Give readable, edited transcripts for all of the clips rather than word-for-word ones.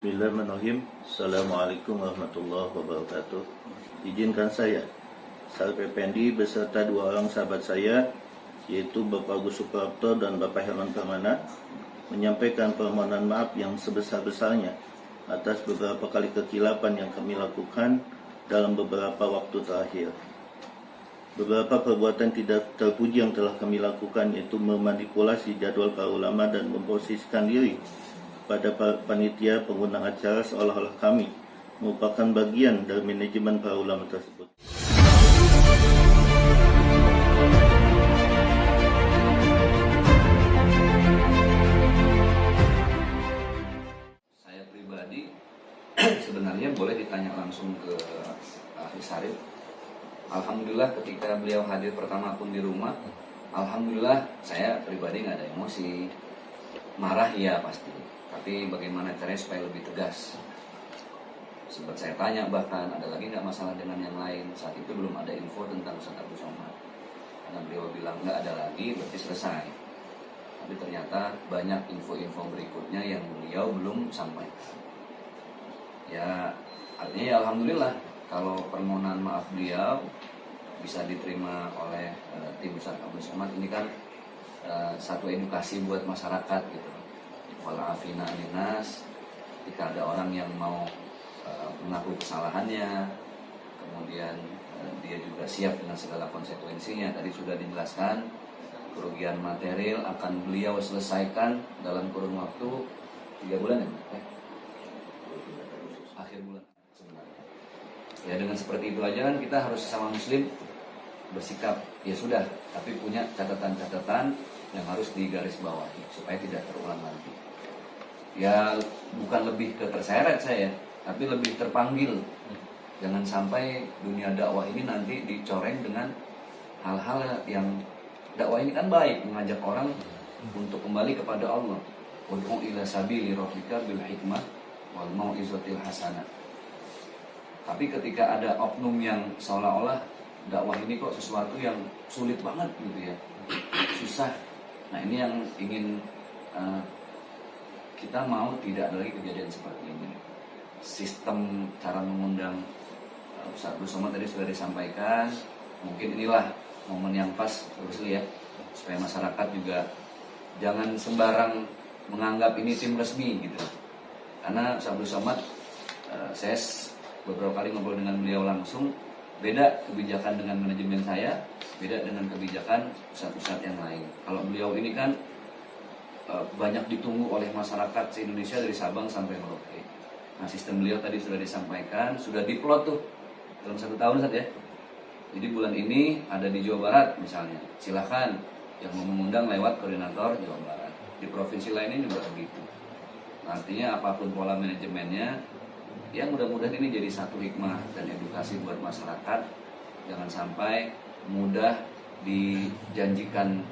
Bismillahirrahmanirrahim. Assalamualaikum warahmatullahi wabarakatuh. Izinkan saya, Salve Pendi beserta dua orang sahabat saya, yaitu Bapak Agus Suprapto dan Bapak Herman Permana, menyampaikan permohonan maaf yang sebesar-besarnya atas beberapa kali kekilapan yang kami lakukan dalam beberapa waktu terakhir. Beberapa perbuatan tidak terpuji yang telah kami lakukan, yaitu memanipulasi jadwal para ulama dan memposisikan diri pada panitia pengguna acara seolah-olah kami merupakan bagian dari manajemen para ulama tersebut. Saya pribadi sebenarnya boleh ditanya langsung ke Ahli Syarif. Alhamdulillah ketika beliau hadir pertama pun di rumah, alhamdulillah saya pribadi nggak ada emosi. Marah ya pasti, tapi bagaimana caranya supaya lebih tegas. Sempat saya tanya bahkan ada lagi nggak masalah dengan yang lain. Saat itu belum ada info tentang Ustaz Abdul Somad, karena beliau bilang nggak ada lagi berarti selesai. Tapi ternyata banyak info-info berikutnya yang beliau belum sampaikan. Ya artinya ya alhamdulillah kalau permohonan maaf beliau bisa diterima oleh tim Ustaz Abdul Somad. Ini kan satu edukasi buat masyarakat gitu. Wala'afina aninas, jika ada orang yang mau mengaku kesalahannya, kemudian dia juga siap dengan segala konsekuensinya. Tadi sudah dijelaskan, kerugian material akan beliau selesaikan dalam kurun waktu 3 bulan ya? Akhir bulan sebenarnya. Ya dengan seperti itu aja kan kita harus sesama muslim bersikap ya sudah, tapi punya catatan-catatan yang harus digarisbawahi supaya tidak terulang lagi. Ya bukan lebih ke terseret saya, tapi lebih terpanggil. Jangan sampai dunia dakwah ini nanti dicoreng dengan hal-hal yang dakwah ini kan baik, mengajak orang untuk kembali kepada Allah. Ud'u ila sabili rabbika bil hikmah wal mau'izatil hasanah. Tapi ketika ada oknum yang seolah-olah dakwah ini kok sesuatu yang sulit banget gitu ya, susah. Nah ini yang ingin kita mau tidak ada lagi kejadian seperti ini. Sistem cara mengundang Ustaz Abdul Somad tadi sudah disampaikan. Mungkin inilah momen yang pas terus ya, supaya masyarakat juga jangan sembarang menganggap ini tim resmi gitu. Karena Ustaz Abdul Somad saya beberapa kali ngobrol dengan beliau langsung, beda kebijakan dengan manajemen saya, beda dengan kebijakan ustadz-ustadz yang lain. Kalau beliau ini kan banyak ditunggu oleh masyarakat se-Indonesia dari Sabang sampai Merauke. Nah sistem beliau tadi sudah disampaikan, sudah diplot tuh dalam 1 tahun Ustadz ya. Jadi bulan ini ada di Jawa Barat misalnya, silahkan yang mau mengundang lewat koordinator Jawa Barat. Di provinsi lainnya juga begitu. Artinya apapun pola manajemennya, ya mudah-mudahan ini jadi satu hikmah dan edukasi buat masyarakat. Jangan sampai mudah dijanjikan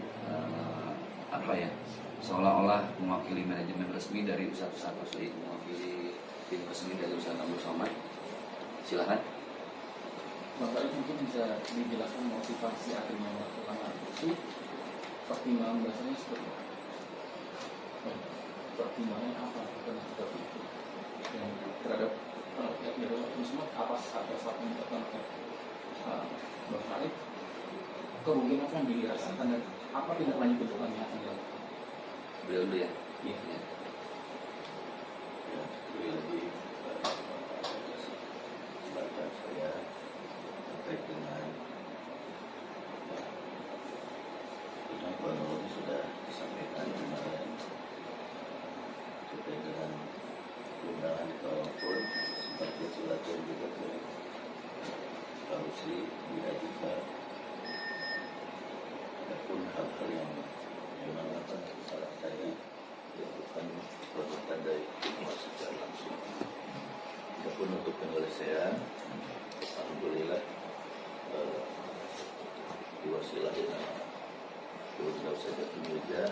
seolah-olah mewakili manajemen resmi dari Ustaz Asli, mewakili tim resmi dari Ustaz Abdul Somad. Silakan. Bapak mungkin bisa dijelaskan motivasi akhirnya melakukan hal itu, pertimbangan dasarnya seperti apa? Pertimbangan apa seperti itu? Yang terhadap itu semua apa saat pertama Bapak Arif, kerugian apa yang dirasakan dan apa tidak lanjut kedepannya akan dilakukan? Beliau dulu ya. Iya. Ya, sekali lagi sebagai saya terkait dengan kronologi sudah disampaikan kemarin terkait dengan undangan ke telepon sebagai silaturahmi juga ke Pak Rusli bila juga adapun hal-hal yang memang akan salah saya dilakukan perbuatan dari semua secara langsung. Adapun untuk penyelesaian, alhamdulillah diwasilah dengan Beliau saja meja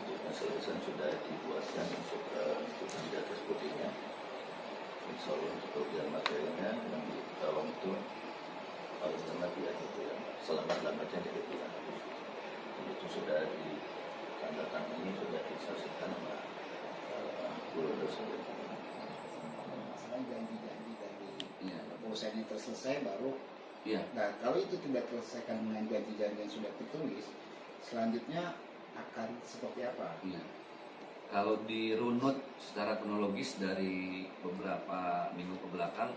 untuk penyelesaian sudah dibuatkan untuk menjaga sepertinya. Insya Allah untuk kerugian materialnya yang di dalam itu paling lambat ya itu yang selamat-lambatnya dari bulan itu sudah ditanda tangan ini sudah disaksikan sama guru dosen usahanya terselesai baru. Iya. Nah, kalau itu tidak terselesaikan dengan janji-janji yang sudah tertulis, selanjutnya akan seperti apa? Iya. Kalau dirunut secara kronologis dari beberapa minggu ke belakang,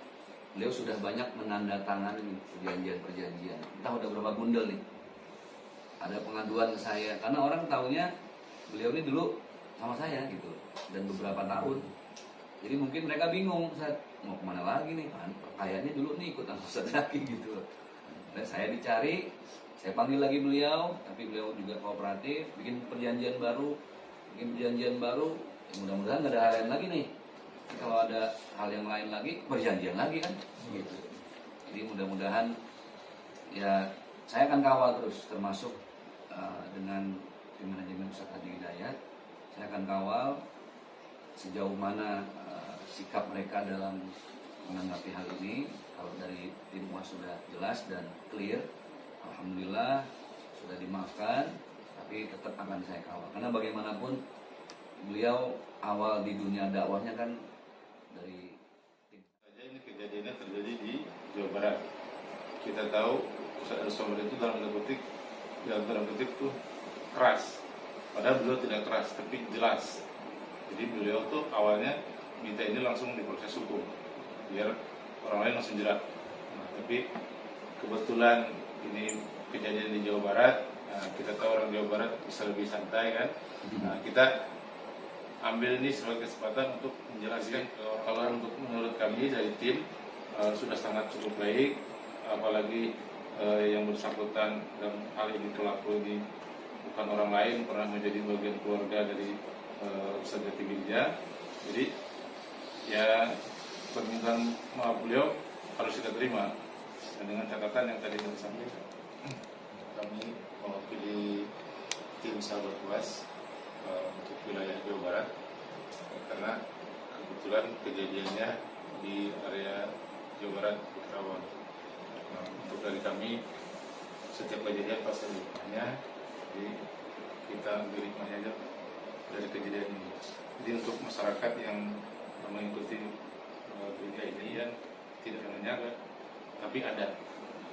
beliau sudah banyak menandatangani perjanjian-perjanjian. Entah udah berapa bundel nih. Ada pengaduan ke saya, karena orang taunya beliau ini dulu sama saya gitu, dan beberapa tahun. Jadi mungkin mereka bingung, Ustaz, mau kemana lagi nih? Kan kayaknya dulu nih ikut Ustaz lagi gitu. Dan saya dicari, saya panggil lagi beliau, tapi beliau juga kooperatif, bikin perjanjian baru. Ya, mudah-mudahan nggak ada hal lain lagi nih. Kalau ada hal yang lain lagi, perjanjian lagi kan gitu. Jadi mudah-mudahan ya saya akan kawal terus, termasuk dengan tim manajemen Ustaz Hadi Hidayat. Saya akan kawal sejauh mana sikap mereka dalam menanggapi hal ini. Kalau dari tim UAS sudah jelas dan clear, alhamdulillah sudah dimaafkan, tapi tetap akan saya kawal. Karena bagaimanapun beliau awal di dunia dakwahnya kan dari tim. Ini kejadiannya terjadi di Jawa Barat. Kita tahu Ustaz Al-Somad itu dalam tanda kutip tuh keras. Padahal beliau tidak keras, tapi jelas. Jadi beliau tuh awalnya minta ini langsung diproses hukum, biar orang lain langsung jerat. Nah, tapi kebetulan ini kejadian di Jawa Barat. Nah, kita tahu orang Jawa Barat bisa lebih santai kan. Nah, kita ambil ini sebagai kesempatan untuk menjelaskan kalau untuk menurut kami dari tim sudah sangat cukup baik, apalagi yang bersangkutan dalam hal ini pelaku ini bukan orang lain, pernah menjadi bagian keluarga dari Ustaz Jati Girja. Jadi ya permintaan maaf beliau harus kita terima, dan dengan catatan yang tadi kami sampaikan. Kami mewakili tim sahabat UAS untuk wilayah Jawa Barat, karena kebetulan kejadiannya di area Jawa Barat Kerawang. Untuk dari kami setiap kejadian pasti ada hikmahnya, jadi kita ambil hikmahnya aja dari kejadian ini. Jadi untuk masyarakat yang mengikuti berita ini yang tidak menyangka, tapi ada,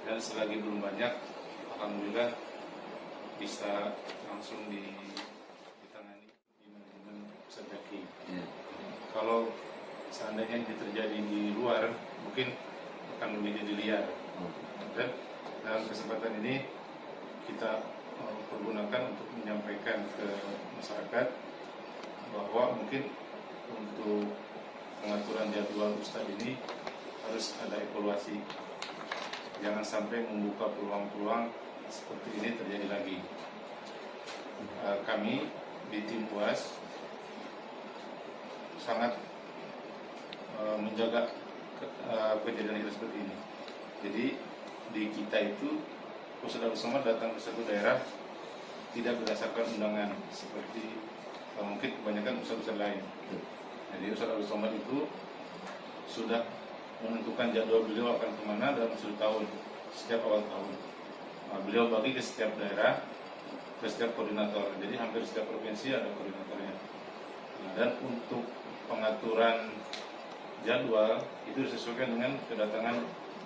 dan selagi belum banyak, alhamdulillah bisa langsung ditangani di manajemen Ustaz Zaki. Kalau seandainya ini terjadi di luar, mungkin akan lebih jadi liar. Dan dalam kesempatan ini kita pergunakan untuk menyampaikan ke masyarakat bahwa mungkin untuk pengaturan jadwal Ustadz ini harus ada evaluasi. Jangan sampai membuka peluang-peluang seperti ini terjadi lagi. Kami di tim UAS sangat menjaga kejadian seperti ini. Jadi di kita itu Ustaz Al-Somad datang ke satu daerah tidak berdasarkan undangan seperti mungkin kebanyakan ustaz-ustaz lain. Jadi Ustaz Al-Somad itu sudah menentukan jadwal beliau akan kemana dalam satu tahun, setiap awal tahun. Nah, beliau bagi ke setiap daerah, ke setiap koordinator. Jadi hampir setiap provinsi ada koordinatornya. Nah, dan untuk pengaturan jadwal itu disesuaikan dengan kedatangan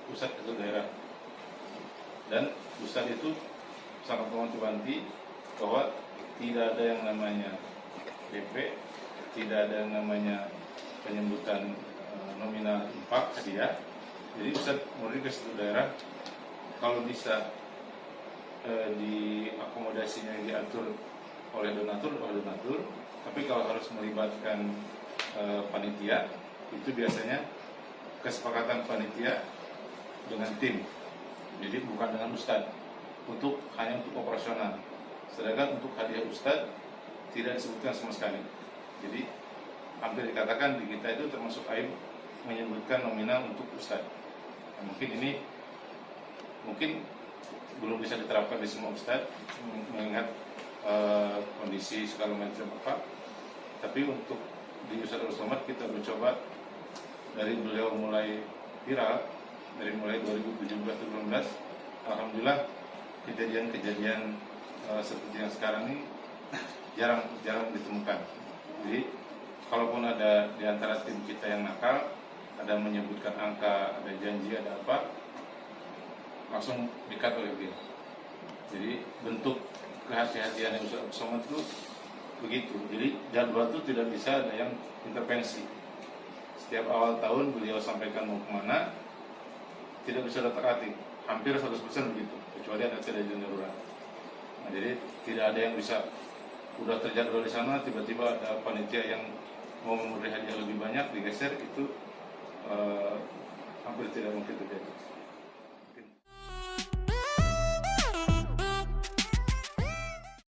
pusat ke daerah. Dan Ustadz itu sangat mewanti-wanti bahwa tidak ada yang namanya DP, tidak ada yang namanya penyambutan nominal infak hadiah. Jadi Ustadz murid ke satu daerah kalau bisa diakomodasinya diatur oleh donatur, tapi kalau harus melibatkan panitia, itu biasanya kesepakatan panitia dengan tim. Jadi bukan dengan Ustadz, hanya untuk operasional. Sedangkan untuk hadiah Ustadz tidak disebutkan sama sekali. Jadi hampir dikatakan di kita itu termasuk aib menyebutkan nominal untuk Ustadz. Nah, mungkin belum bisa diterapkan di semua Ustadz mengingat kondisi segala macam apa. Tapi untuk di Ustadz Al-Somad kita mencoba dari beliau mulai viral, dari mulai 2017-2018, alhamdulillah kejadian-kejadian seperti yang sekarang ini jarang ditemukan. Jadi kalaupun ada di antara tim kita yang nakal, ada menyebutkan angka, ada janji, ada apa, langsung di-cut oleh beliau. Jadi bentuk kehati-hatian yang Ustaz Somad itu begitu. Jadi jadwal itu tidak bisa ada yang intervensi. Setiap awal tahun beliau sampaikan mau kemana, tidak bisa letak-letik, hampir 100% begitu, kecuali ada kejadian darurat. Nah, jadi tidak ada yang bisa udah terjadwal di sana, tiba-tiba ada panitia yang mau memberi hadiah lebih banyak digeser, itu hampir tidak mungkin terjadi.